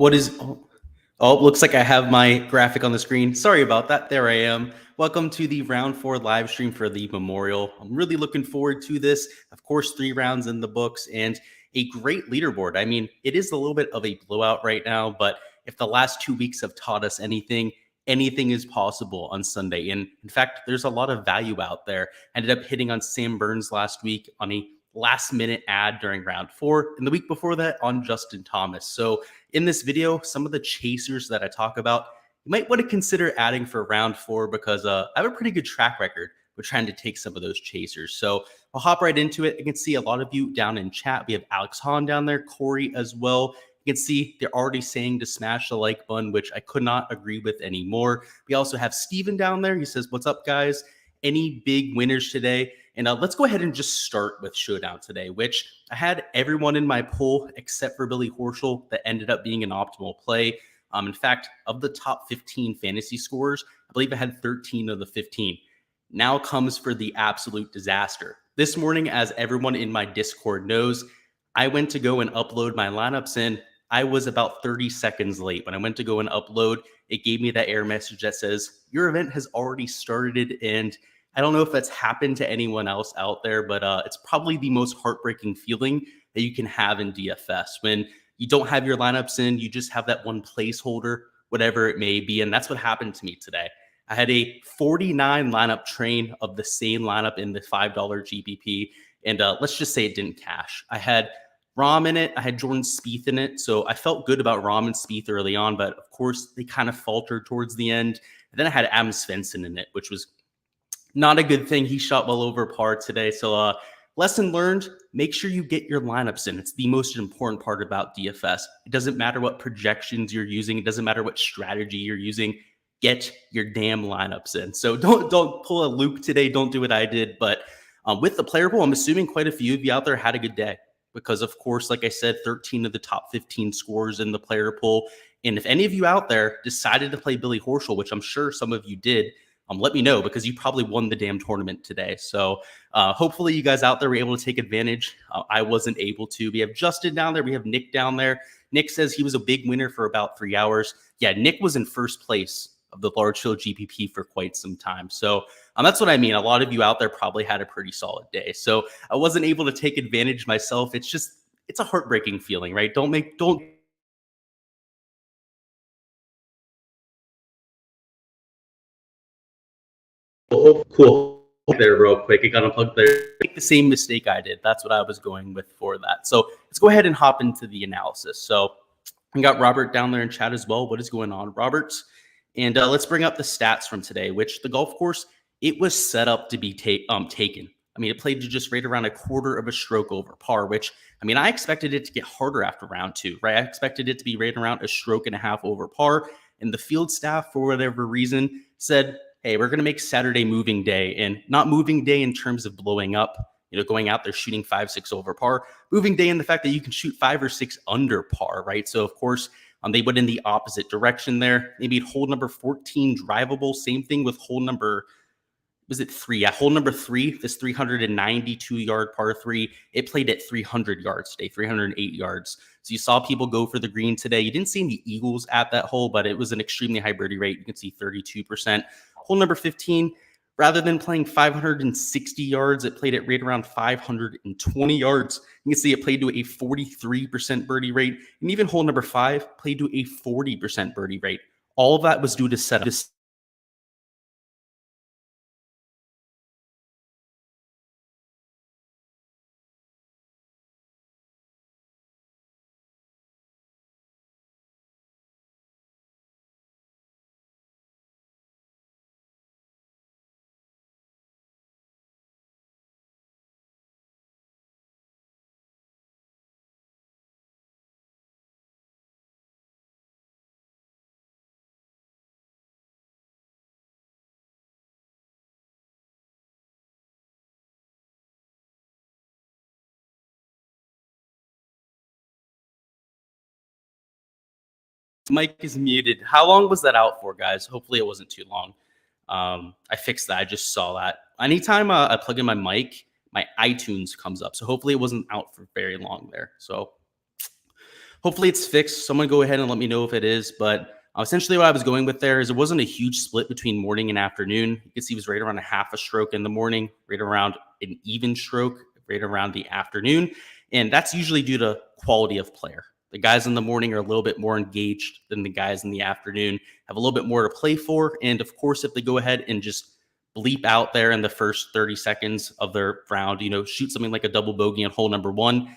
What is looks like I have my graphic on the screen. Sorry about that. There I am. Welcome to the round 4 live stream for the Memorial. I'm really looking forward to this. Of course, 3 rounds in the books and a great leaderboard. I mean, it is a little bit of a blowout right now, but if the last 2 weeks have taught us anything is possible on Sunday. And in fact, there's a lot of value out there. I ended up hitting on Sam Burns last week on a last minute ad during round 4, and the week before that on Justin Thomas. So in this video, some of the chasers that I talk about, you might want to consider adding for round 4 because I have a pretty good track record with trying to take some of those chasers. So I'll hop right into it. I can see a lot of you down in chat. We have Alex Hahn down there, Corey as well. You can see they're already saying to smash the like button, which I could not agree with anymore. We also have Steven down there. He says, "What's up, guys? Any big winners today?" And let's go ahead and just start with Showdown today, which I had everyone in my poll except for Billy Horschel that ended up being an optimal play. In fact, of the top 15 fantasy scores, I believe I had 13 of the 15. Now comes for the absolute disaster. This morning, as everyone in my Discord knows, I went to go and upload my lineups in. I was about 30 seconds late. When I went to go and upload, it gave me that error message that says, "Your event has already started," and I don't know if that's happened to anyone else out there, but it's probably the most heartbreaking feeling that you can have in DFS when you don't have your lineups in, you just have that one placeholder, whatever it may be. And that's what happened to me today. I had a 49 lineup train of the same lineup in the $5 GPP. And let's just say it didn't cash. I had Rahm in it. I had Jordan Spieth in it. So I felt good about Rahm and Spieth early on, but of course they kind of faltered towards the end. And then I had Adam Svensson in it, which was not a good thing. He shot well over par today. So lesson learned, make sure you get your lineups in. It's the most important part about DFS. It doesn't matter what projections you're using. It doesn't matter what strategy you're using. Get your damn lineups in. So don't pull a Luke today. Don't do what I did. But with the player pool, I'm assuming quite a few of you out there had a good day because, of course, like I said, 13 of the top 15 scores in the player pool. And if any of you out there decided to play Billy Horschel, which I'm sure some of you did, let me know because you probably won the damn tournament today. So hopefully you guys out there were able to take advantage. I wasn't able to. We have Justin down there. We have Nick down there. Nick says he was a big winner for about 3 hours. Yeah, Nick was in first place of the large field GPP for quite some time. So that's what I mean. A lot of you out there probably had a pretty solid day. So I wasn't able to take advantage myself. It's a heartbreaking feeling, right? Don't cool there real quick. It got unplugged there. Make the same mistake I did. That's what I was going with for that. So let's go ahead and hop into the analysis. So we got Robert down there in chat as well. What is going on, Robert? And let's bring up the stats from today, which the golf course, it was set up to be taken. I mean, it played to just right around a quarter of a stroke over par, which, I mean, I expected it to get harder after round 2, right? I expected it to be right around a stroke and a half over par. And the field staff, for whatever reason, said, hey, we're going to make Saturday moving day, and not moving day in terms of blowing up, going out there shooting 5-6 over par, moving day in the fact that you can shoot 5 or 6 under par, right? So of course, they went in the opposite direction there. Maybe hole number 14 drivable. Same thing with hole number, was it 3? Yeah, hole number 3, this 392-yard par 3, it played at 300 yards today, 308 yards. So you saw people go for the green today. You didn't see any eagles at that hole, but it was an extremely high birdie rate. You can see 32%. Hole number 15, rather than playing 560 yards, it played at right around 520 yards. You can see it played to a 43% birdie rate. And even hole number 5 played to a 40% birdie rate. All of that was due to setup. Mic is muted. How long was that out for, guys? Hopefully it wasn't too long. I fixed that. I just saw that. Anytime I plug in my mic, my iTunes comes up. So hopefully it wasn't out for very long there. So Hopefully it's fixed. Someone go ahead and let me know if it is. But essentially what I was going with there is it wasn't a huge split between morning and afternoon. You can see it was right around a half a stroke in the morning, right around an even stroke, right around the afternoon. And that's usually due to quality of player. The guys in the morning are a little bit more engaged than the guys in the afternoon, have a little bit more to play for. And of course, if they go ahead and just bleep out there in the first 30 seconds of their round, shoot something like a double bogey on hole number one,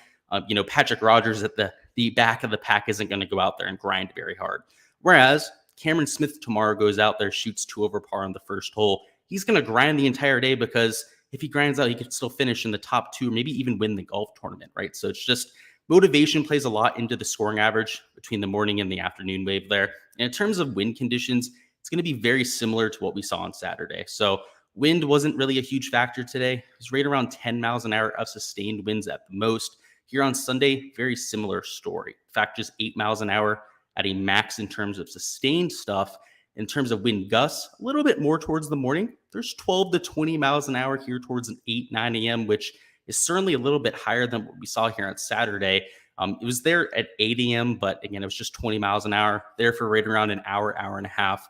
Patrick Rogers at the back of the pack isn't going to go out there and grind very hard. Whereas Cameron Smith tomorrow goes out there, shoots 2 over par on the first hole. He's going to grind the entire day because if he grinds out, he could still finish in the top 2, or maybe even win the golf tournament, right? So it's just motivation plays a lot into the scoring average between the morning and the afternoon wave there. And in terms of wind conditions, it's going to be very similar to what we saw on Saturday. So wind wasn't really a huge factor today. It was right around 10 miles an hour of sustained winds at the most. Here on Sunday, very similar story. In fact, just 8 miles an hour at a max in terms of sustained stuff. In terms of wind gusts, a little bit more towards the morning. There's 12 to 20 miles an hour here towards an 8, 9 a.m., which is certainly a little bit higher than what we saw here on Saturday. It was there at 8 a.m., but again, it was just 20 miles an hour there for right around an hour, hour and a half.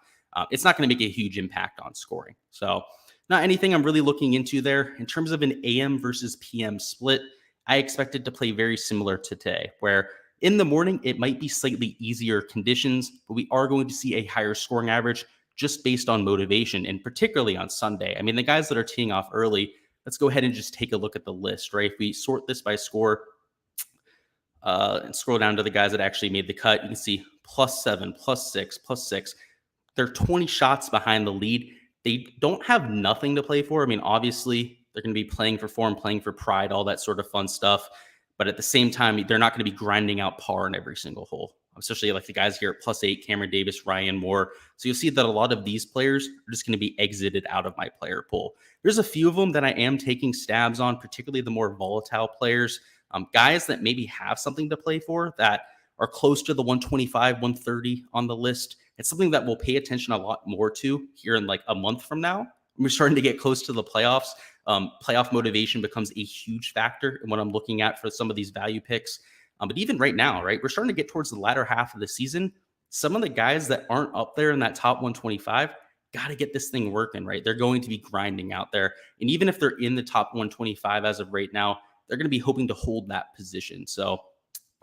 It's not going to make a huge impact on scoring. So not anything I'm really looking into there. In terms of an AM versus PM split, I expect it to play very similar to today, where in the morning, it might be slightly easier conditions, but we are going to see a higher scoring average just based on motivation, and particularly on Sunday. I mean, the guys that are teeing off early, let's go ahead and just take a look at the list, right? If we sort this by score and scroll down to the guys that actually made the cut, you can see +7, +6, +6. They're 20 shots behind the lead. They don't have nothing to play for. I mean, obviously, they're going to be playing for form, playing for pride, all that sort of fun stuff. But at the same time, they're not going to be grinding out par in every single hole, especially like the guys here at +8, Cameron Davis, Ryan Moore. So you'll see that a lot of these players are just going to be exited out of my player pool. There's a few of them that I am taking stabs on, particularly the more volatile players, guys that maybe have something to play for that are close to the 125, 130 on the list. It's something that we'll pay attention a lot more to here in like a month from now. We're starting to get close to the playoffs. Playoff motivation becomes a huge factor in what I'm looking at for some of these value picks. But even right now, right, we're starting to get towards the latter half of the season. Some of the guys that aren't up there in that top 125 got to get this thing working, right? They're going to be grinding out there. And even if they're in the top 125 as of right now, they're going to be hoping to hold that position. So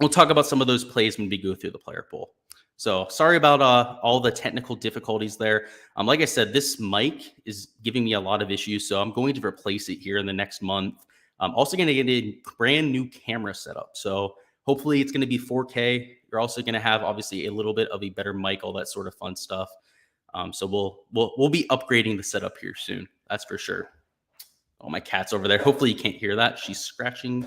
we'll talk about some of those plays when we go through the player pool. So sorry about all the technical difficulties there. Like I said, this mic is giving me a lot of issues, so I'm going to replace it here in the next month. I'm also going to get a brand new camera setup. So hopefully it's going to be 4K. You're also going to have obviously a little bit of a better mic, all that sort of fun stuff. So we'll be upgrading the setup here soon. That's for sure. Oh, my cat's over there. Hopefully you can't hear that. She's scratching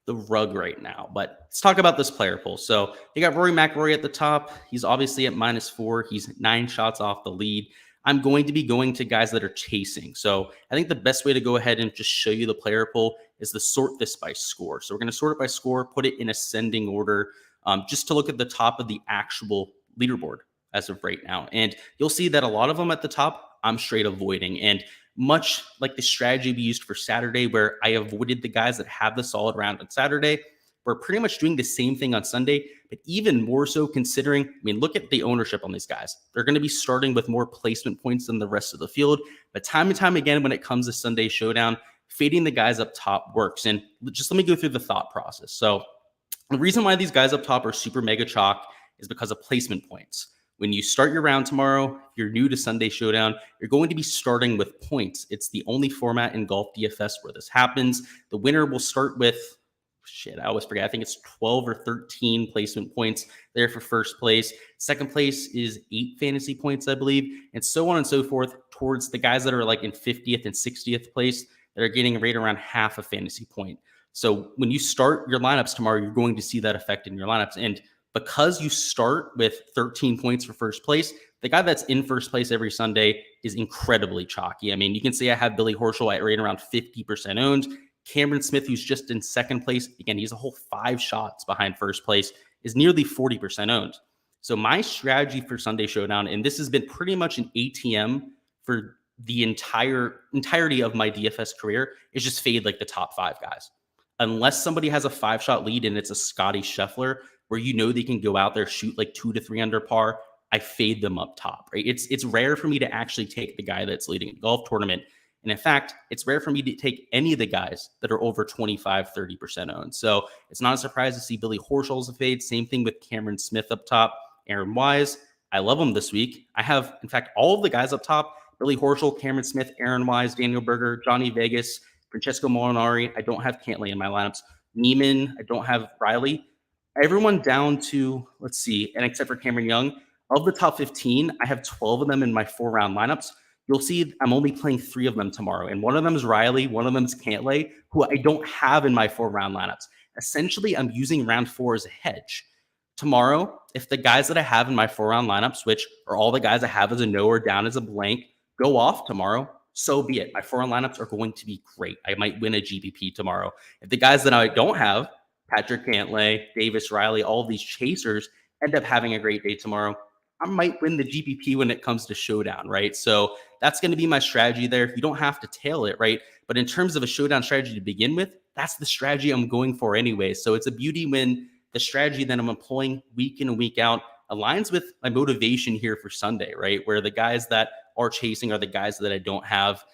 the rug right now. But let's talk about this player pool. So you got Rory Mcelroy at the top. He's obviously at -4. He's 9 shots off the lead. I'm going to be going to guys that are chasing. So I think the best way to go ahead and just show you the player pool is to sort this by score. So we're going to sort it by score, put it in ascending order, just to look at the top of the actual leaderboard as of right now. And you'll see that a lot of them at the top, I'm straight avoiding. And much like the strategy we used for Saturday, where I avoided the guys that have the solid round on Saturday, we're pretty much doing the same thing on Sunday, but even more so considering, I mean, look at the ownership on these guys. They're going to be starting with more placement points than the rest of the field. But time and time again, when it comes to Sunday Showdown, fading the guys up top works. And just let me go through the thought process. So the reason why these guys up top are super mega chalk is because of placement points. When you start your round tomorrow, if you're new to Sunday Showdown, you're going to be starting with points. It's the only format in Golf DFS where this happens. The winner will start with, I always forget. I think it's 12 or 13 placement points there for first place. Second place is 8 fantasy points, I believe, and so on and so forth towards the guys that are like in 50th and 60th place that are getting right around half a fantasy point. So when you start your lineups tomorrow, you're going to see that effect in your lineups. And because you start with 13 points for first place, the guy that's in first place every Sunday is incredibly chalky. I mean, you can see I have Billy Horschel at right around 50% owned. Cameron Smith, who's just in second place, again, he's a whole 5 shots behind first place, is nearly 40% owned. So my strategy for Sunday Showdown, and this has been pretty much an ATM for the entirety of my DFS career, is just fade like the top 5 guys. Unless somebody has a 5-shot lead and it's a Scotty Scheffler, where they can go out there, shoot like 2 to 3 under par, I fade them up top, right? It's rare for me to actually take the guy that's leading a golf tournament. And in fact, it's rare for me to take any of the guys that are over 25, 30% owned. So it's not a surprise to see Billy Horschel as a fade. Same thing with Cameron Smith up top, Aaron Wise. I love them this week. I have, in fact, all of the guys up top: Billy Horschel, Cameron Smith, Aaron Wise, Daniel Berger, Johnny Vegas, Francesco Molinari. I don't have Cantlay in my lineups. Neiman, I don't have Riley. Everyone down to, let's see, and except for Cameron Young, of the top 15, I have 12 of them in my 4-round lineups. You'll see I'm only playing 3 of them tomorrow. And one of them is Riley, one of them is Cantlay, who I don't have in my 4-round lineups. Essentially, I'm using round 4 as a hedge. Tomorrow, if the guys that I have in my 4-round lineups, which are all the guys I have as a no or down as a blank, go off tomorrow, so be it. My 4-round lineups are going to be great. I might win a GPP tomorrow. If the guys that I don't have, Patrick Cantlay, Davis Riley, all of these chasers, end up having a great day tomorrow, I might win the GPP when it comes to Showdown, right? So that's going to be my strategy there. You don't have to tail it, right? But in terms of a Showdown strategy to begin with, that's the strategy I'm going for anyway. So it's a beauty when the strategy that I'm employing week in and week out aligns with my motivation here for Sunday, right? Where the guys that are chasing are the guys that I don't have.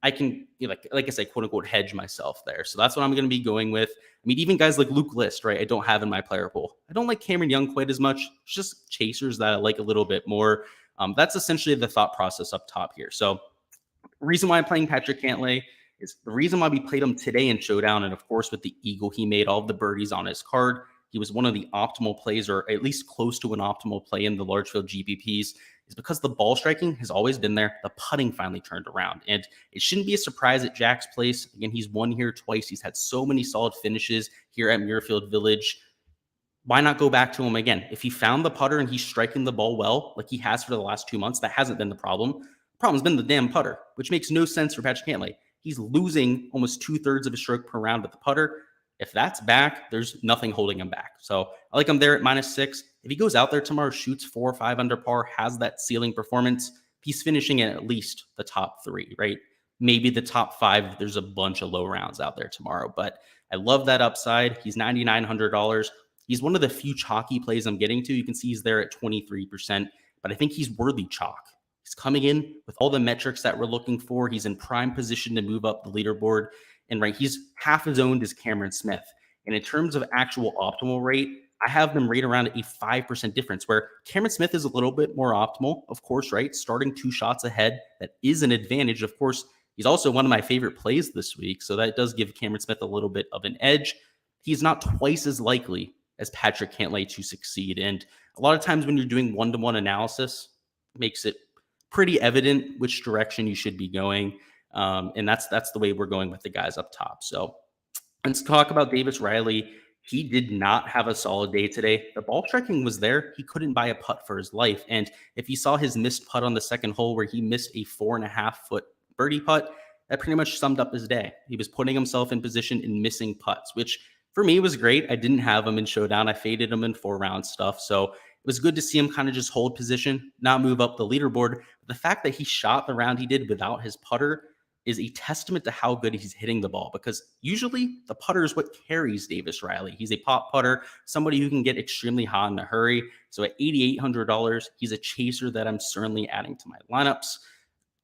I can, like I said, quote unquote, hedge myself there. So that's what I'm going to be going with. I mean, even guys like Luke List, right? I don't have in my player pool. I don't like Cameron Young quite as much. It's just chasers that I like a little bit more. That's essentially the thought process up top here. So the reason why I'm playing Patrick Cantlay is the reason why we played him today in Showdown. And of course, with the eagle, he made all of the birdies on his card. He was one of the optimal plays, or at least close to an optimal play in the large field GPPs, is because the ball striking has always been there. The putting finally turned around. And it shouldn't be a surprise at Jack's place. Again, he's won here twice. He's had so many solid finishes here at Muirfield Village. Why not go back to him again? If he found the putter and he's striking the ball well, like he has for the last 2 months, that hasn't been the problem. The problem's been the damn putter, which makes no sense for Patrick Cantlay. He's losing almost 2/3 of a stroke per round with the putter. If that's back, there's nothing holding him back. So I like him there at -6. If he goes out there tomorrow, shoots 4 or 5 under par, has that ceiling performance, he's finishing in at least the top 3, right? Maybe the top 5. There's a bunch of low rounds out there tomorrow, but I love that upside. He's $9,900. He's one of the few chalky plays I'm getting to. You can see he's there at 23%, but I think he's worthy chalk. He's coming in with all the metrics that we're looking for. He's in prime position to move up the leaderboard. And right, he's half as owned as Cameron Smith. And in terms of actual optimal rate, I have them right around a 5% difference, where Cameron Smith is a little bit more optimal, of course, right? Starting 2 shots ahead, that is an advantage. Of course, he's also one of my favorite plays this week, so that does give Cameron Smith a little bit of an edge. He's not twice as likely as Patrick Cantlay to succeed. And a lot of times when you're doing one-to-one analysis, it makes it pretty evident which direction you should be going. And that's the way we're going with the guys up top. So let's talk about Davis Riley. He did not have a solid day today. The ball striking was there. He couldn't buy a putt for his life. And if you saw his missed putt on the second hole where he missed a 4.5-foot birdie putt, that pretty much summed up his day. He was putting himself in position and missing putts, which for me was great. I didn't have him in Showdown. I faded him in 4-round stuff. So it was good to see him kind of just hold position, not move up the leaderboard. But the fact that he shot the round he did without his putter is a testament to how good he's hitting the ball, because usually the putter is what carries Davis Riley. He's a pop putter, somebody who can get extremely hot in a hurry. So at $8,800, he's a chaser that I'm certainly adding to my lineups.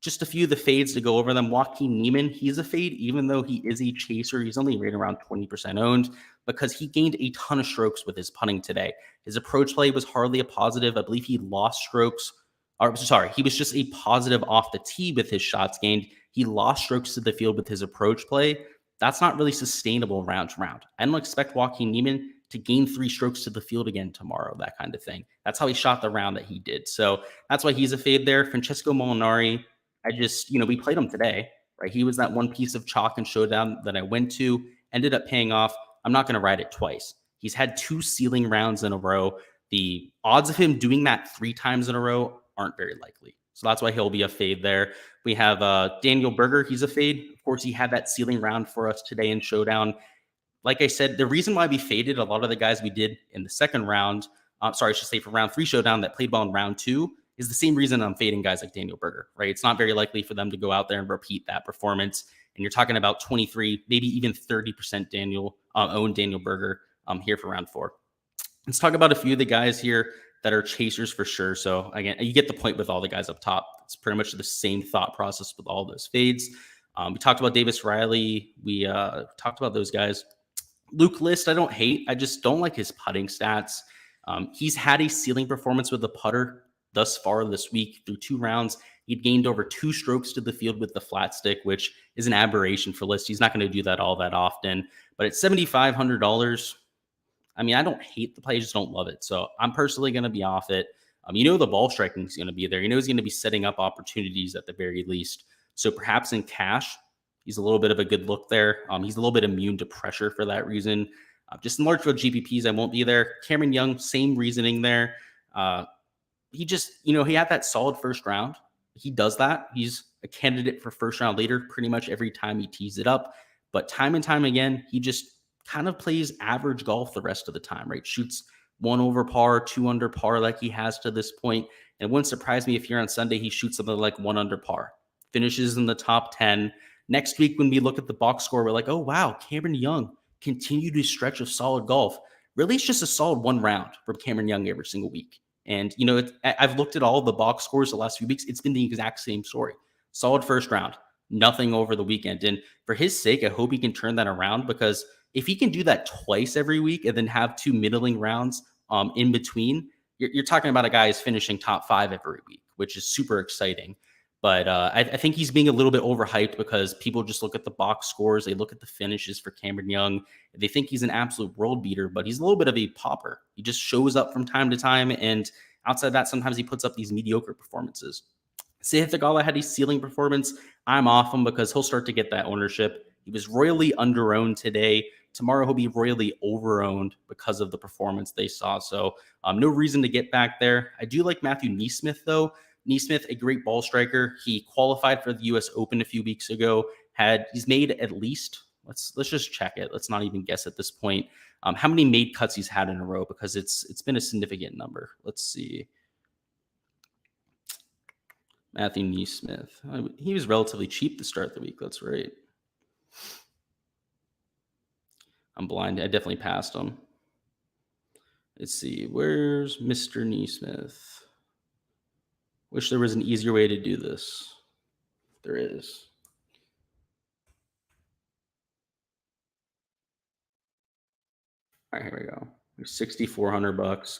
Just a few of the fades to go over them. Joaquin Neiman, he's a fade, even though he is a chaser. He's only right around 20% owned because he gained a ton of strokes with his putting today. His approach play was hardly a positive. I believe he lost strokes. He was just a positive off the tee with his shots gained. He lost strokes to the field with his approach play. That's not really sustainable round to round. I don't expect Joaquin Neiman to gain 3 strokes to the field again tomorrow, that kind of thing. That's how he shot the round that he did. So that's why he's a fade there. Francesco Molinari, we played him today, right? He was that one piece of chalk and Showdown that I went to, ended up paying off. I'm not going to ride it twice. He's had 2 ceiling rounds in a row. The odds of him doing that 3 times in a row aren't very likely. So that's why he'll be a fade there. We have Daniel Berger. He's a fade. Of course, he had that ceiling round for us today in Showdown. Like I said, the reason why we faded a lot of the guys we did in the second round, for round 3 Showdown that played well in round 2, is the same reason I'm fading guys like Daniel Berger, right? It's not very likely for them to go out there and repeat that performance. And you're talking about 23, maybe even 30% owned Daniel Berger here for round 4. Let's talk about a few of the guys here that are chasers for sure. So again, you get the point with all the guys up top. It's pretty much the same thought process with all those fades. We talked about Davis Riley. We talked about those guys. Luke List, I don't hate. I just don't like his putting stats. He's had a ceiling performance with the putter thus far this week through 2 rounds. He'd gained over 2 strokes to the field with the flat stick, which is an aberration for List. He's not going to do that all that often. But at $7,500, I mean, I don't hate the play, I just don't love it. So I'm personally going to be off it. The ball striking is going to be there. He's going to be setting up opportunities at the very least. So perhaps in cash, he's a little bit of a good look there. He's a little bit immune to pressure for that reason. Just in large field GPPs, I won't be there. Cameron Young, same reasoning there. He just, he had that solid first round. He does that. He's a candidate for first round later pretty much every time he tees it up. But time and time again, he just kind of plays average golf the rest of the time, right? Shoots 1 over par, 2 under par like he has to this point. And it wouldn't surprise me if here on Sunday he shoots something like 1 under par, finishes in the top 10. Next week, when we look at the box score, we're like, oh, wow, Cameron Young continued his stretch of solid golf. Really, it's just a solid 1 round from Cameron Young every single week. And, I've looked at all the box scores the last few weeks. It's been the exact same story. Solid first round, nothing over the weekend. And for his sake, I hope he can turn that around, because if he can do that twice every week and then have 2 middling rounds in between, you're talking about a guy who's finishing top 5 every week, which is super exciting. But I think he's being a little bit overhyped because people just look at the box scores. They look at the finishes for Cameron Young. They think he's an absolute world beater, but he's a little bit of a popper. He just shows up from time to time. And outside that, sometimes he puts up these mediocre performances. Seife Theegala had a ceiling performance. I'm off him because he'll start to get that ownership. He was royally under-owned today. Tomorrow he'll be royally over-owned because of the performance they saw. So no reason to get back there. I do like Matthew NeSmith, though. NeSmith, a great ball striker. He qualified for the U.S. Open a few weeks ago. He's made at least, let's just check it. Let's not even guess at this point how many made cuts he's had in a row, because it's been a significant number. Let's see. Matthew NeSmith. He was relatively cheap to start the week. That's right. I'm blind. I definitely passed him. Let's see. Where's Mr. NeSmith? Wish there was an easier way to do this. There is. All right, here we go. There's $6,400.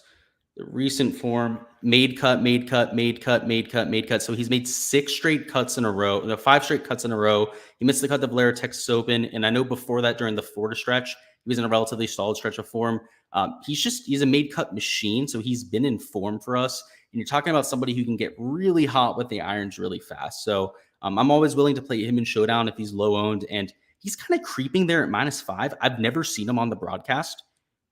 The recent form, made cut, made cut, made cut, made cut, made cut. So he's made 6 straight cuts in a row, 5 straight cuts in a row. He missed the cut to Blair Texas Open. And I know before that, during the Florida stretch, he was in a relatively solid stretch of form. He's a made cut machine. So he's been in form for us. And you're talking about somebody who can get really hot with the irons really fast. So I'm always willing to play him in Showdown if he's low owned. And he's kind of creeping there at -5. I've never seen him on the broadcast.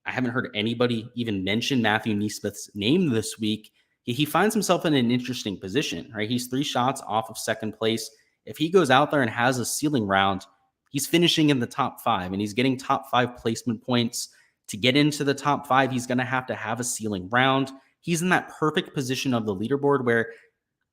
I haven't heard anybody even mention Matthew NeSmith's name this week. He finds himself in an interesting position, right? He's 3 shots off of second place. If he goes out there and has a ceiling round, he's finishing in the top 5, and he's getting top 5 placement points. To get into the top 5, he's going to have a ceiling round. He's in that perfect position of the leaderboard where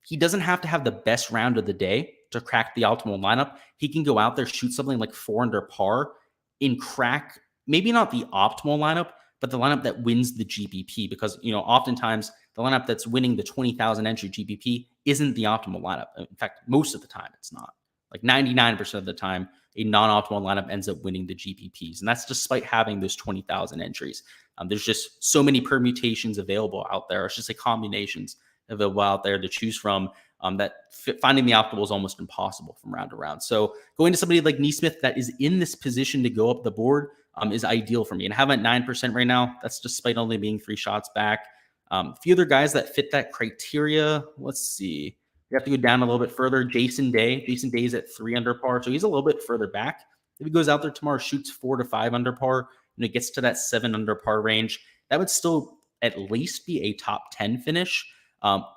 he doesn't have to have the best round of the day to crack the optimal lineup. He can go out there, shoot something like 4 under par, and crack maybe not the optimal lineup, but the lineup that wins the GPP, because, oftentimes the lineup that's winning the 20,000 entry GPP isn't the optimal lineup. In fact, most of the time it's not. Like 99% of the time, a non-optimal lineup ends up winning the GPPs. And that's despite having those 20,000 entries. There's just so many permutations available out there. It's just combinations available out there to choose from that finding the optimal is almost impossible from round to round. So going to somebody like NeSmith that is in this position to go up the board is ideal for me. And having at 9% right now, that's despite only being 3 shots back. A few other guys that fit that criteria. Let's see. We have to go down a little bit further. Jason Day. Jason Day is at 3 under par, so he's a little bit further back. If he goes out there tomorrow, shoots 4 to 5 under par, and it gets to that 7 under par range, that would still at least be a top 10 finish,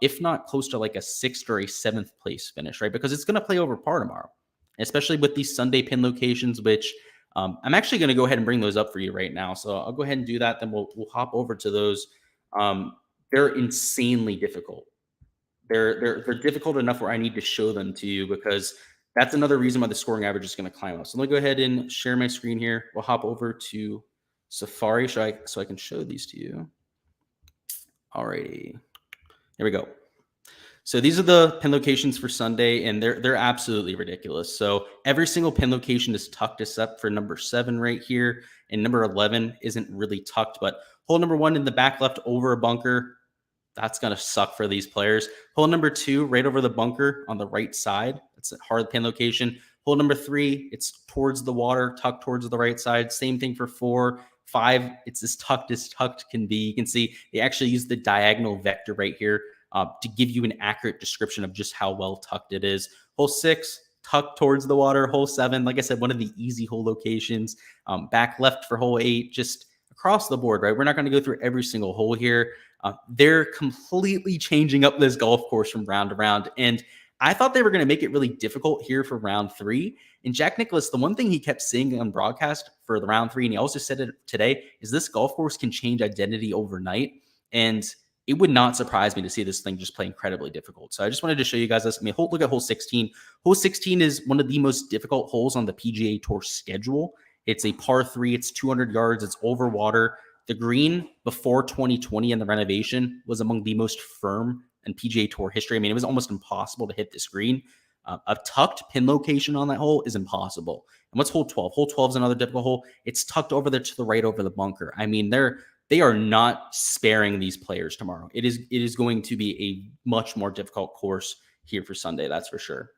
if not close to like a 6th or a 7th place finish, right? Because it's going to play over par tomorrow, especially with these Sunday pin locations, which I'm actually going to go ahead and bring those up for you right now. So I'll go ahead and do that. Then we'll hop over to those. They're insanely difficult. They're difficult enough where I need to show them to you, because that's another reason why the scoring average is going to climb up. So let me go ahead and share my screen here. We'll hop over to Safari, so I can show these to you. Alrighty, here we go. So these are the pin locations for Sunday, and they're absolutely ridiculous. So every single pin location is tucked except for number 7 right here, and number 11 isn't really tucked. But hole number 1 in the back left over a bunker, that's gonna suck for these players. Hole number 2 right over the bunker on the right side, that's a hard pin location. Hole number 3, it's towards the water, tucked towards the right side. Same thing for 4. 5, it's as tucked can be. You can see they actually use the diagonal vector right here to give you an accurate description of just how well tucked it is. Hole 6, tucked towards the water. Hole 7, like I said, one of the easy hole locations. Back left for hole 8, just across the board, right? We're not going to go through every single hole here. They're completely changing up this golf course from round to round. And I thought they were going to make it really difficult here for round 3. And Jack Nicklaus, the one thing he kept saying on broadcast for the round 3, and he also said it today, is this golf course can change identity overnight. And it would not surprise me to see this thing just play incredibly difficult. So I just wanted to show you guys this. I mean, look at hole 16. Hole 16 is one of the most difficult holes on the PGA Tour schedule. It's a par 3. It's 200 yards. It's over water. The green before 2020 and the renovation was among the most firm in PGA Tour history. I mean, it was almost impossible to hit this green. A tucked pin location on that hole is impossible. And what's hole 12? Hole 12 is another difficult hole. It's tucked over there to the right over the bunker. I mean, they are not sparing these players tomorrow. It is going to be a much more difficult course here for Sunday, that's for sure.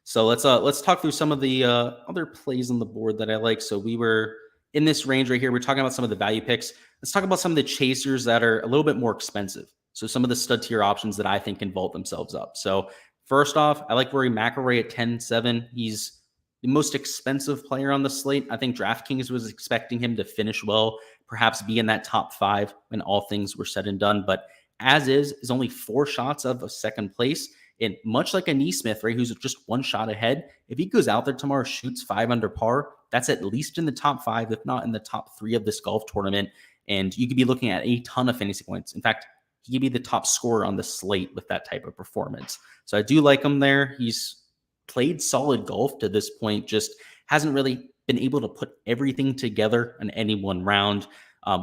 So let's talk through some of the other plays on the board that I like. So we were in this range right here. We're talking about some of the value picks. Let's talk about some of the chasers that are a little bit more expensive. So some of the stud tier options that I think can vault themselves up. So first off, I like Rory Mcelroy at 10-7. He's the most expensive player on the slate. I think DraftKings was expecting him to finish well, perhaps be in that top 5 when all things were said and done. But as is only 4 shots of a second place. And much like a Neesmith, right, who's just 1 shot ahead, if he goes out there tomorrow, shoots 5 under par, that's at least in the top 5, if not in the top 3 of this golf tournament. And you could be looking at a ton of fantasy points. In fact, he could be the top scorer on the slate with that type of performance. So I do like him there. He's played solid golf to this point, just hasn't really been able to put everything together in any one round.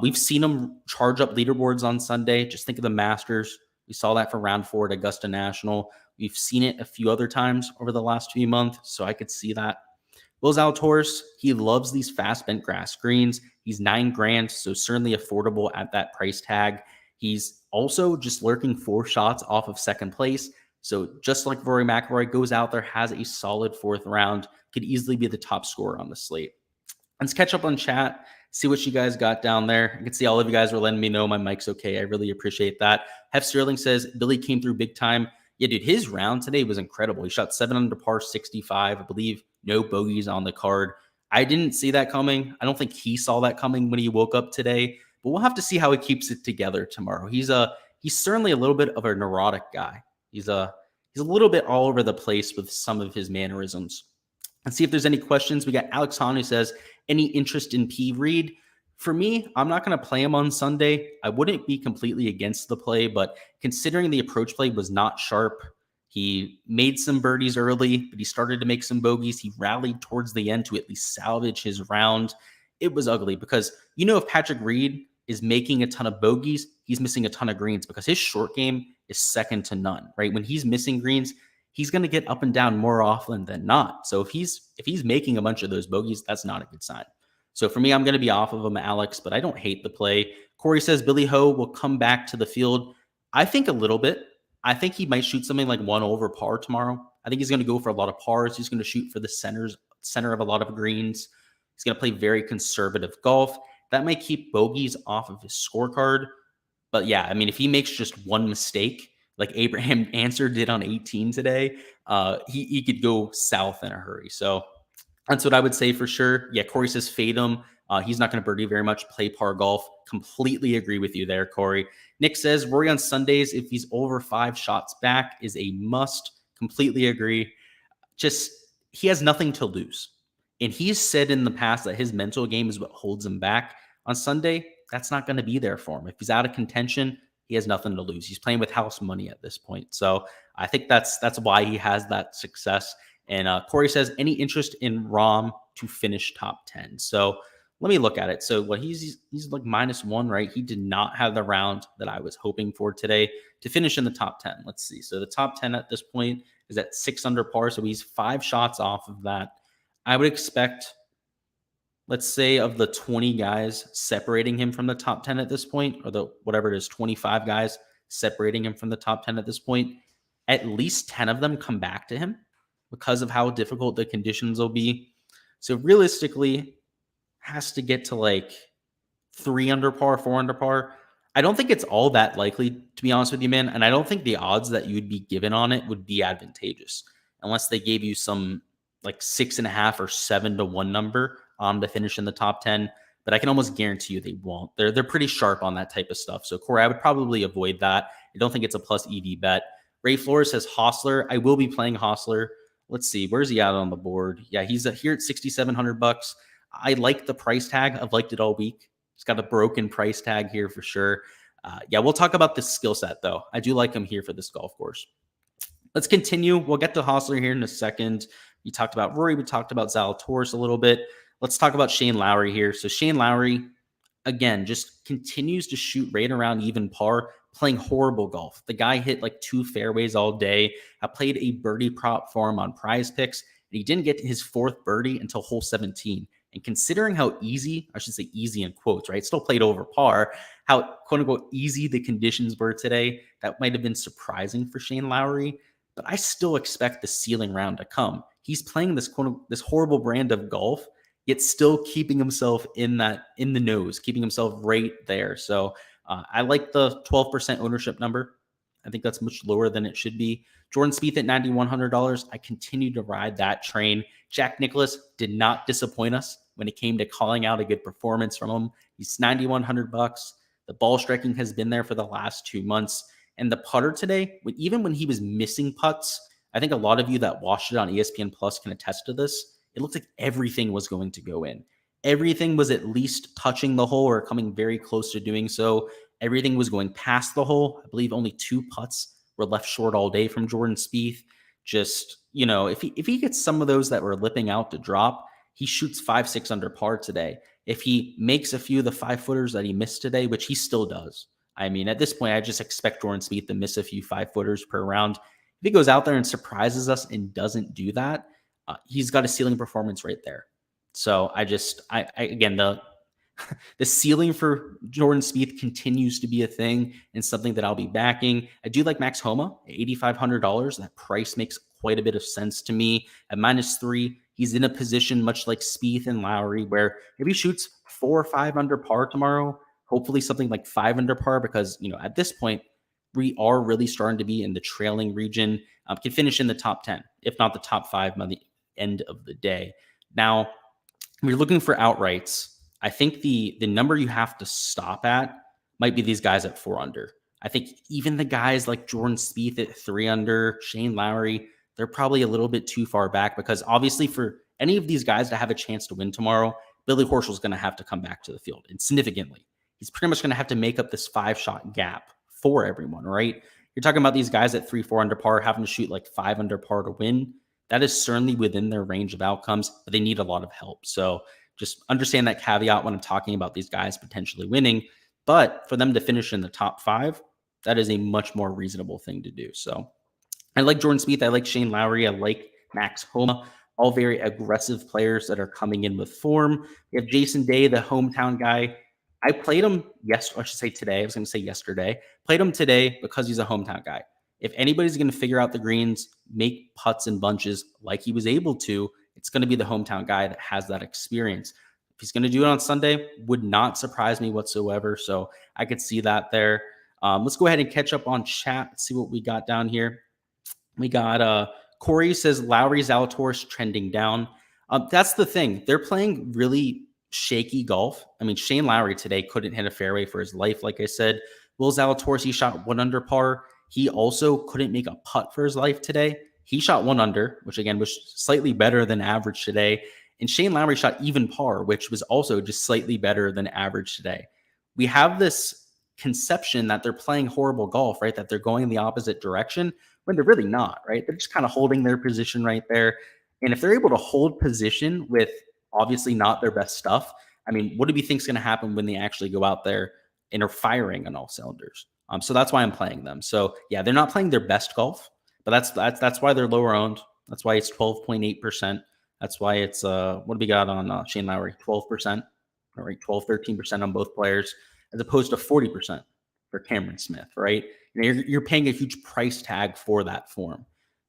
We've seen him charge up leaderboards on Sunday. Just think of the Masters. We saw that for round 4 at Augusta National. We've seen it a few other times over the last few months, so I could see that. Will Zalatoris, he loves these fast bent grass greens. He's $9,000, so certainly affordable at that price tag. He's also just lurking 4 shots off of second place. So just like Rory McIlroy, goes out there, has a solid 4th round, could easily be the top scorer on the slate. Let's catch up on chat, see what you guys got down there. I can see all of you guys were letting me know my mic's okay. I really appreciate that. Hef Sterling says, Billy came through big time. Yeah, dude, his round today was incredible. He shot 7 under par 65. I believe no bogeys on the card. I didn't see that coming. I don't think he saw that coming when he woke up today, but we'll have to see how he keeps it together tomorrow. He's certainly a little bit of a neurotic guy. He's a little bit all over the place with some of his mannerisms. Let's see if there's any questions. We got Alex Hahn who says, any interest in P. Reed? For me, I'm not going to play him on Sunday. I wouldn't be completely against the play, but considering the approach play was not sharp, he made some birdies early, but he started to make some bogeys. He rallied towards the end to at least salvage his round. It was ugly because, if Patrick Reed is making a ton of bogeys, he's missing a ton of greens because his short game is second to none, right? When he's missing greens, he's going to get up and down more often than not. So if he's making a bunch of those bogeys, that's not a good sign. So for me, I'm going to be off of him, Alex, but I don't hate the play. Corey says Billy Ho will come back to the field. I think a little bit. I think he might shoot something like 1 over par tomorrow. I think he's going to go for a lot of pars. He's going to shoot for the center of a lot of greens. He's going to play very conservative golf. That might keep bogeys off of his scorecard. But yeah, I mean, if he makes just one mistake, like Abraham Answer did on 18 today, he could go south in a hurry. So that's what I would say for sure. Yeah, Corey says fade him. He's not going to birdie very much, play par golf. Completely agree with you there, Corey. Nick says Rory on Sundays, if he's over 5 shots back, is a must. Completely agree. Just, he has nothing to lose. And he's said in the past that his mental game is what holds him back. On Sunday, that's not going to be there for him. If he's out of contention, he has nothing to lose. He's playing with house money at this point. So I think that's why he has that success. And Corey says, any interest in Rahm to finish top 10? So Let me look at it. So what he's like -1, right? He did not have the round that I was hoping for today to finish in the top 10. Let's see. So the top 10 at this point is at 6 under par. So he's 5 shots off of that. I would expect, let's say, of the 20 guys separating him from the top 10 at this point, or the whatever it is, 25 guys separating him from the top 10 at this point, at least 10 of them come back to him because of how difficult the conditions will be. So realistically, has to get to like 3 under par, 4 under par. I don't think it's all that likely, to be honest with you, man. And I don't think the odds that you'd be given on it would be advantageous unless they gave you some like 6.5 or 7-1 number to finish in the top 10. But I can almost guarantee you they won't. They're pretty sharp on that type of stuff. So Corey, I would probably avoid that. I don't think it's a plus EV bet. Ray Flores says Hostler. I will be playing Hostler. Let's see, where's he at on the board? Yeah, he's here at $6,700. I like the price tag. I've liked it all week. It's got a broken price tag here for sure. Yeah, we'll talk about the skill set though. I do like him here for this golf course. Let's continue. We'll get to Hostler here in a second. We talked about Rory. We talked about Zalatoris a little bit. Let's talk about Shane Lowry here. So Shane Lowry, again, just continues to shoot right around even par, playing horrible golf. The guy hit like 2 fairways all day. I played a birdie prop for him on Prize Picks, and he didn't get to his 4th birdie until hole 17. And considering how easy, I should say easy in quotes, right? Still played over par, how quote unquote easy the conditions were today, that might have been surprising for Shane Lowry. But I still expect the ceiling round to come. He's playing this this horrible brand of golf, yet still keeping himself in the nose, keeping himself right there. So I like the 12% ownership number. I think that's much lower than it should be. Jordan Spieth at $9,100. I continue to ride that train. Jack Nicklaus did not disappoint us when it came to calling out a good performance from him. He's $9,100. The ball striking has been there for the last 2 months. And the putter today, even when he was missing putts, I think a lot of you that watched it on ESPN Plus can attest to this. It looked like everything was going to go in. Everything was at least touching the hole or coming very close to doing so. Everything was going past the hole. I believe only 2 putts were left short all day from Jordan Spieth. Just, if he gets some of those that were lipping out to drop, he shoots 5-6 under par today. If he makes a few of the 5-footers that he missed today, which he still does, I mean, at this point, I just expect Jordan Spieth to miss a few 5-footers per round. If he goes out there and surprises us and doesn't do that, he's got a ceiling performance right there. So again, the ceiling for Jordan Spieth continues to be a thing and something that I'll be backing. I do like Max Homa at $8,500. That price makes quite a bit of sense to me. At -3, he's in a position much like Spieth and Lowry where if he shoots 4 or 5 under par tomorrow, hopefully something like 5 under par, because, at this point, we are really starting to be in the trailing region. Can finish in the top 10, if not the top 5 by the end of the day. Now, if you're looking for outrights, I think the number you have to stop at might be these guys at 4 under. I think even the guys like Jordan Spieth at 3 under, Shane Lowry, they're probably a little bit too far back, because obviously for any of these guys to have a chance to win tomorrow, Billy Horschel's going to have to come back to the field, and significantly. He's pretty much going to have to make up this 5-shot gap for everyone, right? You're talking about these guys at 3-4 under par having to shoot like 5 under par to win. That is certainly within their range of outcomes, but they need a lot of help. So just understand that caveat when I'm talking about these guys potentially winning. But for them to finish in the top 5, that is a much more reasonable thing to do. So I like Jordan Spieth. I like Shane Lowry. I like Max Homa. All very aggressive players that are coming in with form. We have Jason Day, the hometown guy. I played him today. I was going to say yesterday. Played him today because he's a hometown guy. If anybody's going to figure out the greens, make putts and bunches like he was able to, it's going to be the hometown guy that has that experience. If he's going to do it on Sunday, would not surprise me whatsoever. So I could see that there. Let's go ahead and catch up on chat. Let's see what we got down here. We got Corey says Lowry Zalatoris trending down. That's the thing. They're playing really shaky golf. I mean, Shane Lowry today couldn't hit a fairway for his life. Like I said, Will Zalatoris, he shot 1 under par. He also couldn't make a putt for his life today. He shot 1 under, which again was slightly better than average today. And Shane Lowry shot even par, which was also just slightly better than average today. We have this conception that they're playing horrible golf, right? That they're going in the opposite direction when they're really not, right? They're just kind of holding their position right there. And if they're able to hold position with obviously not their best stuff, I mean, what do we think is going to happen when they actually go out there and are firing on all cylinders? So that's why I'm playing them. So yeah, they're not playing their best golf, but that's why they're lower owned. That's why it's 12.8%. That's why it's what do we got on Shane Lowry? 12%, all right, 12, 13% on both players, as opposed to 40% for Cameron Smith, right? You're paying a huge price tag for that form.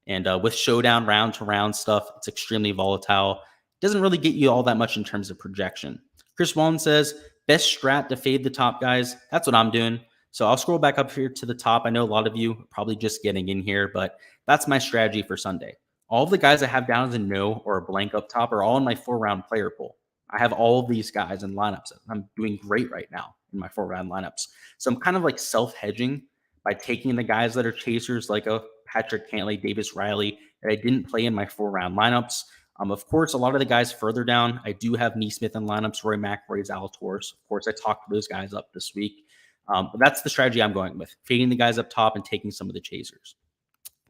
And with Showdown round to round stuff, it's extremely volatile. Doesn't really get you all that much in terms of projection. Chris Wallen says, best strat to fade the top guys. That's what I'm doing. So I'll scroll back up here to the top. I know a lot of you are probably just getting in here, but that's my strategy for Sunday. All of the guys I have down as a no or a blank up top are all in my 4-round player pool. I have all of these guys in lineups. I'm doing great right now in my 4-round lineups. So I'm kind of like self-hedging by taking the guys that are chasers like a Patrick Cantlay, Davis Riley that I didn't play in my 4-round lineups. Of course, a lot of the guys further down, I do have Neesmith in lineups, Rory McIlroy, Zalatoris. Of course, I talked those guys up this week. But that's the strategy I'm going with, fading the guys up top and taking some of the chasers,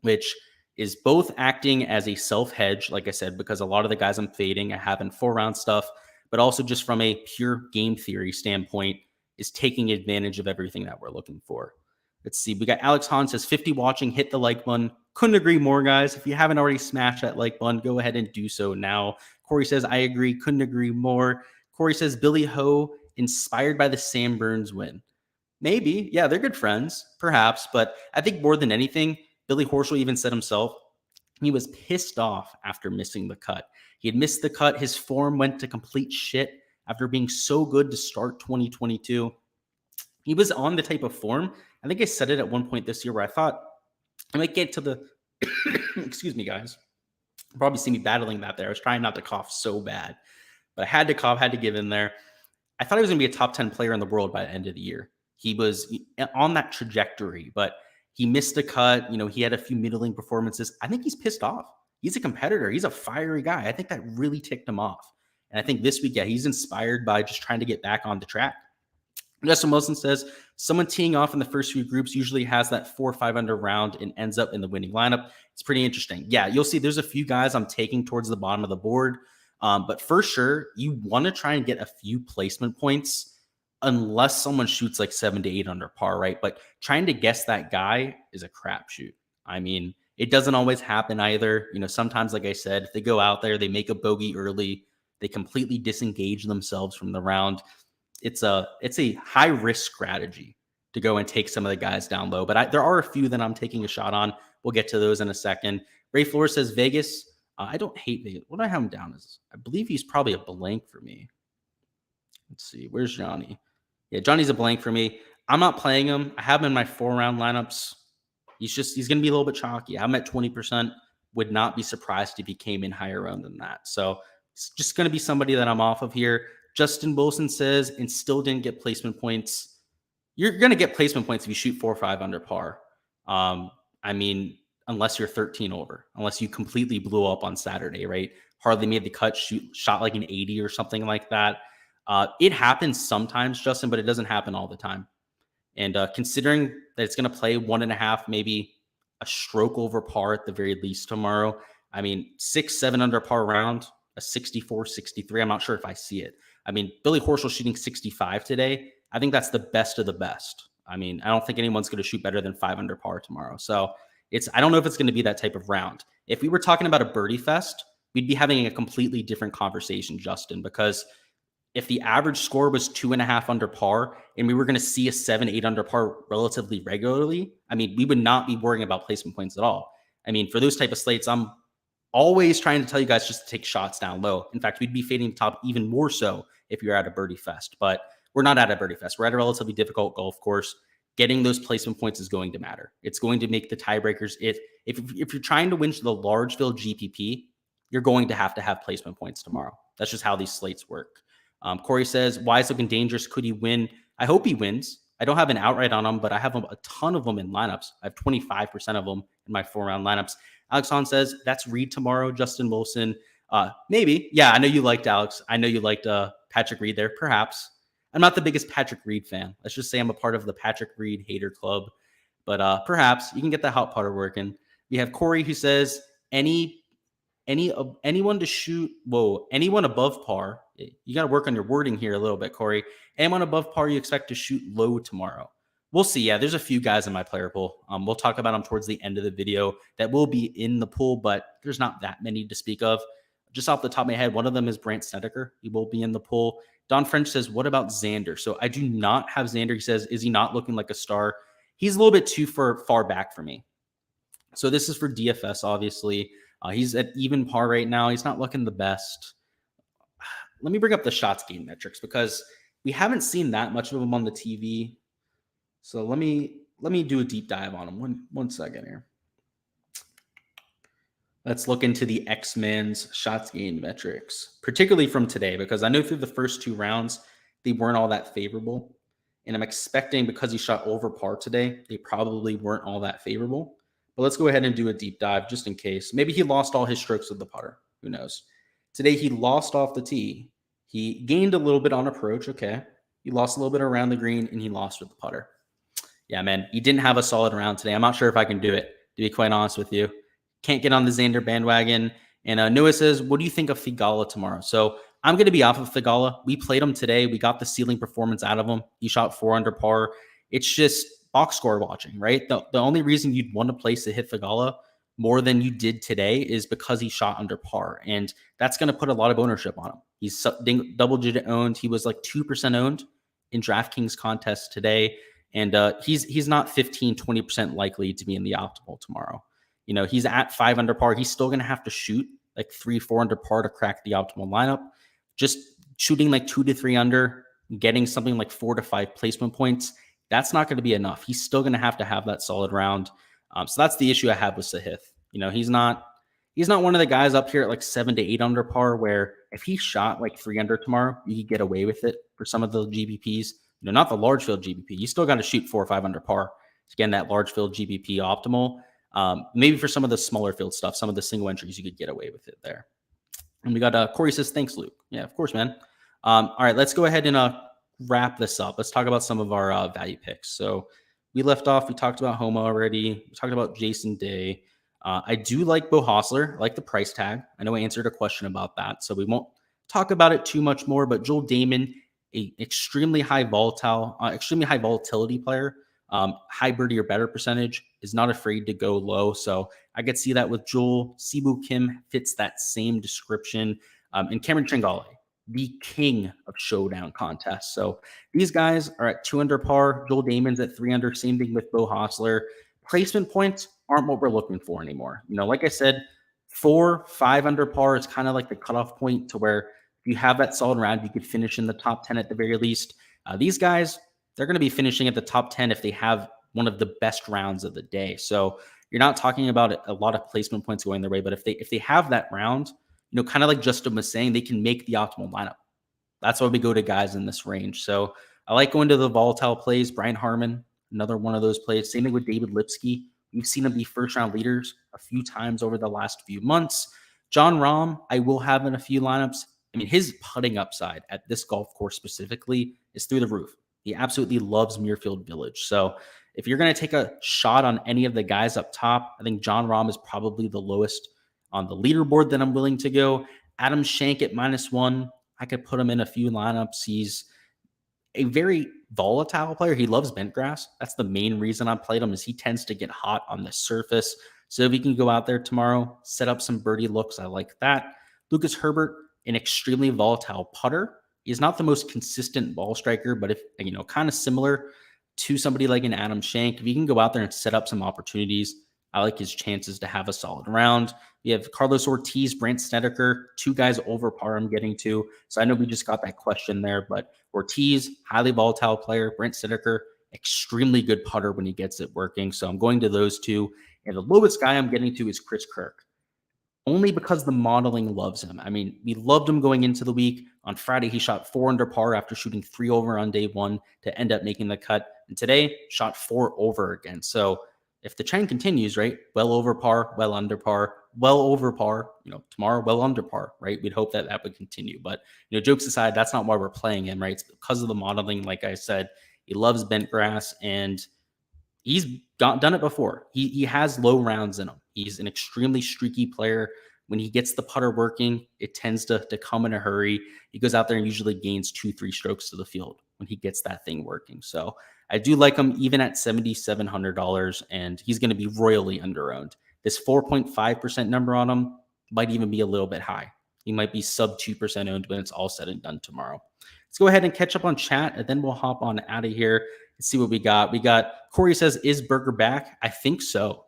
which is both acting as a self-hedge, like I said, because a lot of the guys I'm fading, I have in 4-round stuff, but also just from a pure game theory standpoint, is taking advantage of everything that we're looking for. Let's see. We got Alex Hahn says 50 watching, hit the like button. Couldn't agree more, guys. If you haven't already smashed that like button, go ahead and do so now. Corey says, I agree. Couldn't agree more. Corey says, Billy Ho inspired by the Sam Burns win. Maybe. Yeah, they're good friends, perhaps. But I think more than anything, Billy Horschel even said himself, he was pissed off after missing the cut. He had missed the cut. His form went to complete shit after being so good to start 2022. He was on the type of form. I think I said it at one point this year where I thought I might get to the, excuse me, guys. You'll probably see me battling that there. I was trying not to cough so bad, but I had to cough, had to give in there. I thought he was going to be a top 10 player in the world by the end of the year. He was on that trajectory, but he missed a cut. He had a few middling performances. I think he's pissed off. He's a competitor. He's a fiery guy. I think that really ticked him off. And I think this week, yeah, he's inspired by just trying to get back on the track. Justin Wilson says, someone teeing off in the first few groups usually has that 4 or 5 under round and ends up in the winning lineup. It's pretty interesting. Yeah, you'll see there's a few guys I'm taking towards the bottom of the board. But for sure, you want to try and get a few placement points unless someone shoots like 7 to 8 under par, right? But trying to guess that guy is a crapshoot. I mean, it doesn't always happen either. Sometimes, like I said, if they go out there, they make a bogey early, they completely disengage themselves from the round. It's a high risk strategy to go and take some of the guys down low, but there are a few that I'm taking a shot on. We'll get to those in a second. Ray Flores says Vegas. I don't hate Vegas. What do I have him down as? I believe he's probably a blank for me. Let's see. Where's Johnny? Yeah, Johnny's a blank for me. I'm not playing him. I have him in my 4-round lineups. He's going to be a little bit chalky. I'm at 20%. Would not be surprised if he came in higher round than that. So it's just going to be somebody that I'm off of here. Justin Wilson says, and still didn't get placement points. You're going to get placement points if you shoot 4 or 5 under par. I mean, unless you're 13 over, unless you completely blew up on Saturday, right? Hardly made the cut, shot like an 80 or something like that. It happens sometimes, Justin, but it doesn't happen all the time. And considering that it's going to play 1.5, maybe a stroke over par at the very least tomorrow. I mean, 6, 7 under par round, a 64, 63. I'm not sure if I see it. I mean, Billy Horschel shooting 65 today. I think that's the best of the best. I mean, I don't think anyone's going to shoot better than 5 under par tomorrow. So I don't know if it's going to be that type of round. If we were talking about a birdie fest, we'd be having a completely different conversation, Justin, because if the average score was 2.5 under par and we were going to see a 7, 8 under par relatively regularly, I mean, we would not be worrying about placement points at all. I mean, for those type of slates, I'm always trying to tell you guys just to take shots down low. In fact, we'd be fading the top even more so if you're at a birdie fest, but we're not at a birdie fest. We're at a relatively difficult golf course. Getting those placement points is going to matter. It's going to make the tiebreakers. If you're trying to win the large field GPP, you're going to have placement points tomorrow. That's just how these slates work. Corey says, why is looking dangerous? Could he win? I hope he wins. I don't have an outright on him, but I have a ton of them in lineups. I have 25% of them in my 4-round lineups. Alex Hahn says, that's Reed tomorrow. Justin Wilson. Maybe. Yeah, I know you liked Alex. I know you liked Patrick Reed there. Perhaps. I'm not the biggest Patrick Reed fan. Let's just say I'm a part of the Patrick Reed hater club. But perhaps you can get the hot putter working. We have Corey who says, anyone to shoot, anyone above par. You got to work on your wording here a little bit, Corey. Am on above par, you expect to shoot low tomorrow. We'll see. Yeah, there's a few guys in my player pool. We'll talk about them towards the end of the video that will be in the pool, but there's not that many to speak of. Just off the top of my head, one of them is Brandt Snedeker. He will be in the pool. Don French says, what about Xander? So I do not have Xander. He says, is he not looking like a star? He's a little bit too far back for me. So this is for DFS, obviously. He's at even par right now. He's not looking the best. Let me bring up the shots gained metrics because we haven't seen that much of him on the TV. So let me do a deep dive on him. One second here. Let's look into the X-Men's shots gained metrics, particularly from today, because I know through the first 2 rounds, they weren't all that favorable. And I'm expecting because he shot over par today, they probably weren't all that favorable. But let's go ahead and do a deep dive just in case. Maybe he lost all his strokes with the putter. Who knows? Today, he lost off the tee. He gained a little bit on approach. Okay. He lost a little bit around the green, and he lost with the putter. Yeah, man, he didn't have a solid round today. I'm not sure if I can do it, to be quite honest with you. Can't get on the Xander bandwagon. And Noah says, what do you think of Theegala tomorrow? So I'm going to be off of Theegala. We played him today. We got the ceiling performance out of him. He shot 4 under par. It's just box score watching, right? The only reason you'd want to place to hit Theegala more than you did today is because he shot under par. And that's going to put a lot of ownership on him. He's double-digit owned. He was like 2% owned in DraftKings contests today. And he's not 15, 20% likely to be in the optimal tomorrow. You know, he's at 5 under par. He's still going to have to shoot like 3, 4 under par to crack the optimal lineup. Just shooting like 2 to 3 under, getting something like 4 to 5 placement points, that's not going to be enough. He's still going to have that solid round. So that's the issue I have with Sahith. You know, he's not one of the guys up here at like 7 to 8 under par where if he shot like 3 under tomorrow, you could get away with it for some of the GBPs. You know, not the large field GBP. You still got to shoot 4 or 5 under par to get in that large field GBP optimal. Maybe for some of the smaller field stuff, some of the single entries, you could get away with it there. And we got Corey says, thanks, Luke. Yeah, of course, man. All right, let's go ahead and wrap this up. Let's talk about some of our value picks. So we left off, we talked about Homa already. We talked about Jason Day. I do like Beau Hossler. I like the price tag. I know I answered a question about that, so we won't talk about it too much more, but Joel Damon, a extremely high volatility player, high birdie or better percentage, is not afraid to go low. So I could see that with Joel. Siwoo Kim fits that same description. And Cameron Tringale, the king of showdown contests. So these guys are at 2 under par. Joel Damon's at 3 under. Same thing with Beau Hossler. Placement points aren't what we're looking for anymore. You know, like I said, 4, 5 under par is kind of like the cutoff point to where if you have that solid round, you could finish in the top 10 at the very least. These guys, they're going to be finishing at the top 10 if they have one of the best rounds of the day. So you're not talking about a lot of placement points going their way, but if they have that round, you know, kind of like Justin was saying, they can make the optimal lineup. That's why we go to guys in this range. So I like going to the volatile plays. Brian Harmon, another one of those plays. Same thing with David Lipsky. We've seen him be first-round leaders a few times over the last few months. John Rahm, I will have in a few lineups. I mean, his putting upside at this golf course specifically is through the roof. He absolutely loves Muirfield Village. So if you're going to take a shot on any of the guys up top, I think John Rahm is probably the lowest on the leaderboard that I'm willing to go. Adam Schenk at -1. I could put him in a few lineups. He's a very volatile player. He loves bent grass. That's the main reason I played him, is he tends to get hot on the surface. So if he can go out there tomorrow, set up some birdie looks, I like that. Lucas Herbert, an extremely volatile putter. He's not the most consistent ball striker, but if, you know, kind of similar to somebody like an Adam Schenk, if you can go out there and set up some opportunities, I like his chances to have a solid round. We have Carlos Ortiz, Brandt Snedeker, 2 guys over par I'm getting to. So I know we just got that question there, but Ortiz, highly volatile player. Brandt Snedeker, extremely good putter when he gets it working. So I'm going to those 2. And the lowest guy I'm getting to is Chris Kirk, only because the modeling loves him. I mean, we loved him going into the week. On Friday, he shot 4 under par after shooting 3 over on day 1 to end up making the cut. And today, shot 4 over again. So if the trend continues, right, well over par, well under par, well over par, you know, tomorrow, well under par, right? We'd hope that that would continue. But, you know, jokes aside, that's not why we're playing him, right? It's because of the modeling. Like I said, he loves bent grass, and he's done it before. He has low rounds in him. He's an extremely streaky player when he gets the putter working, it tends to come in a hurry. He goes out there and usually gains 2-3 strokes to the field when he gets that thing working. So I do like him even at $7,700, and he's going to be royally underowned. This 4.5% number on him might even be a little bit high. He might be sub 2% owned when it's all said and done tomorrow. Let's go ahead and catch up on chat, and then we'll hop on out of here and see what we got. We got Corey says, is Berger back? I think so.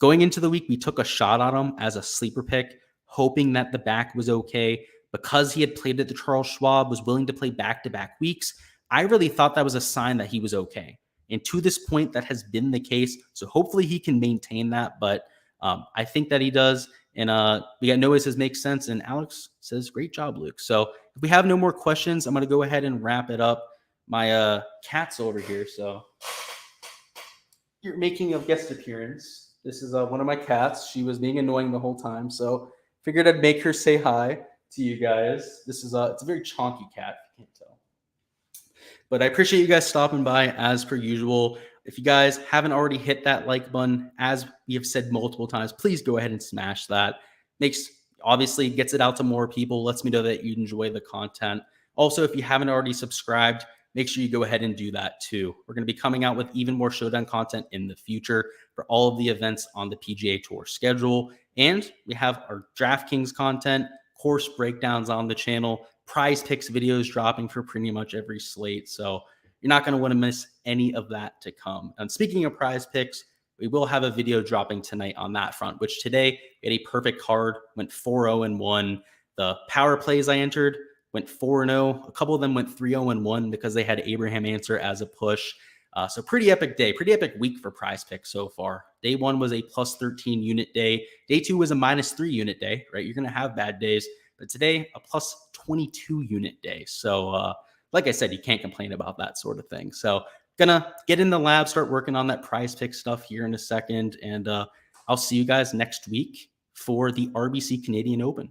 Going into the week, we took a shot on him as a sleeper pick, hoping that the back was okay. Because he had played at the Charles Schwab, was willing to play back-to-back weeks, I really thought that was a sign that he was okay. And to this point, that has been the case. So hopefully he can maintain that. But I think that he does. And we got Noah says, makes sense. And Alex says, great job, Luke. So if we have no more questions, I'm going to go ahead and wrap it up. My cat's over here. So you're making a guest appearance. This is one of my cats. She was being annoying the whole time. So figured I'd make her say hi to you guys. This is it's a very chonky cat, if you can't tell. But I appreciate you guys stopping by as per usual. If you guys haven't already hit that like button, as we have said multiple times, please go ahead and smash that. Obviously gets it out to more people, lets me know that you enjoy the content. Also, if you haven't already subscribed, make sure you go ahead and do that too. We're going to be coming out with even more Showdown content in the future for all of the events on the PGA Tour schedule. And we have our Draftkings content, course breakdowns on the channel, prize picks videos dropping for pretty much every slate. So you're not going to want to miss any of that to come. And speaking of prize picks, we will have a video dropping tonight on that front, which today we had a perfect card, went 4-0-1. The power plays I entered went 4-0. A couple of them went 3-0-1 because they had Abraham answer as a push. So pretty epic day, pretty epic week for prize picks so far. Day one was a plus 13 unit day. Day two was a minus 3 unit day, right? You're going to have bad days, but today a plus 22 unit day. So like I said, you can't complain about that sort of thing. So gonna get in the lab, start working on that prize pick stuff here in a second. And I'll see you guys next week for the RBC Canadian Open.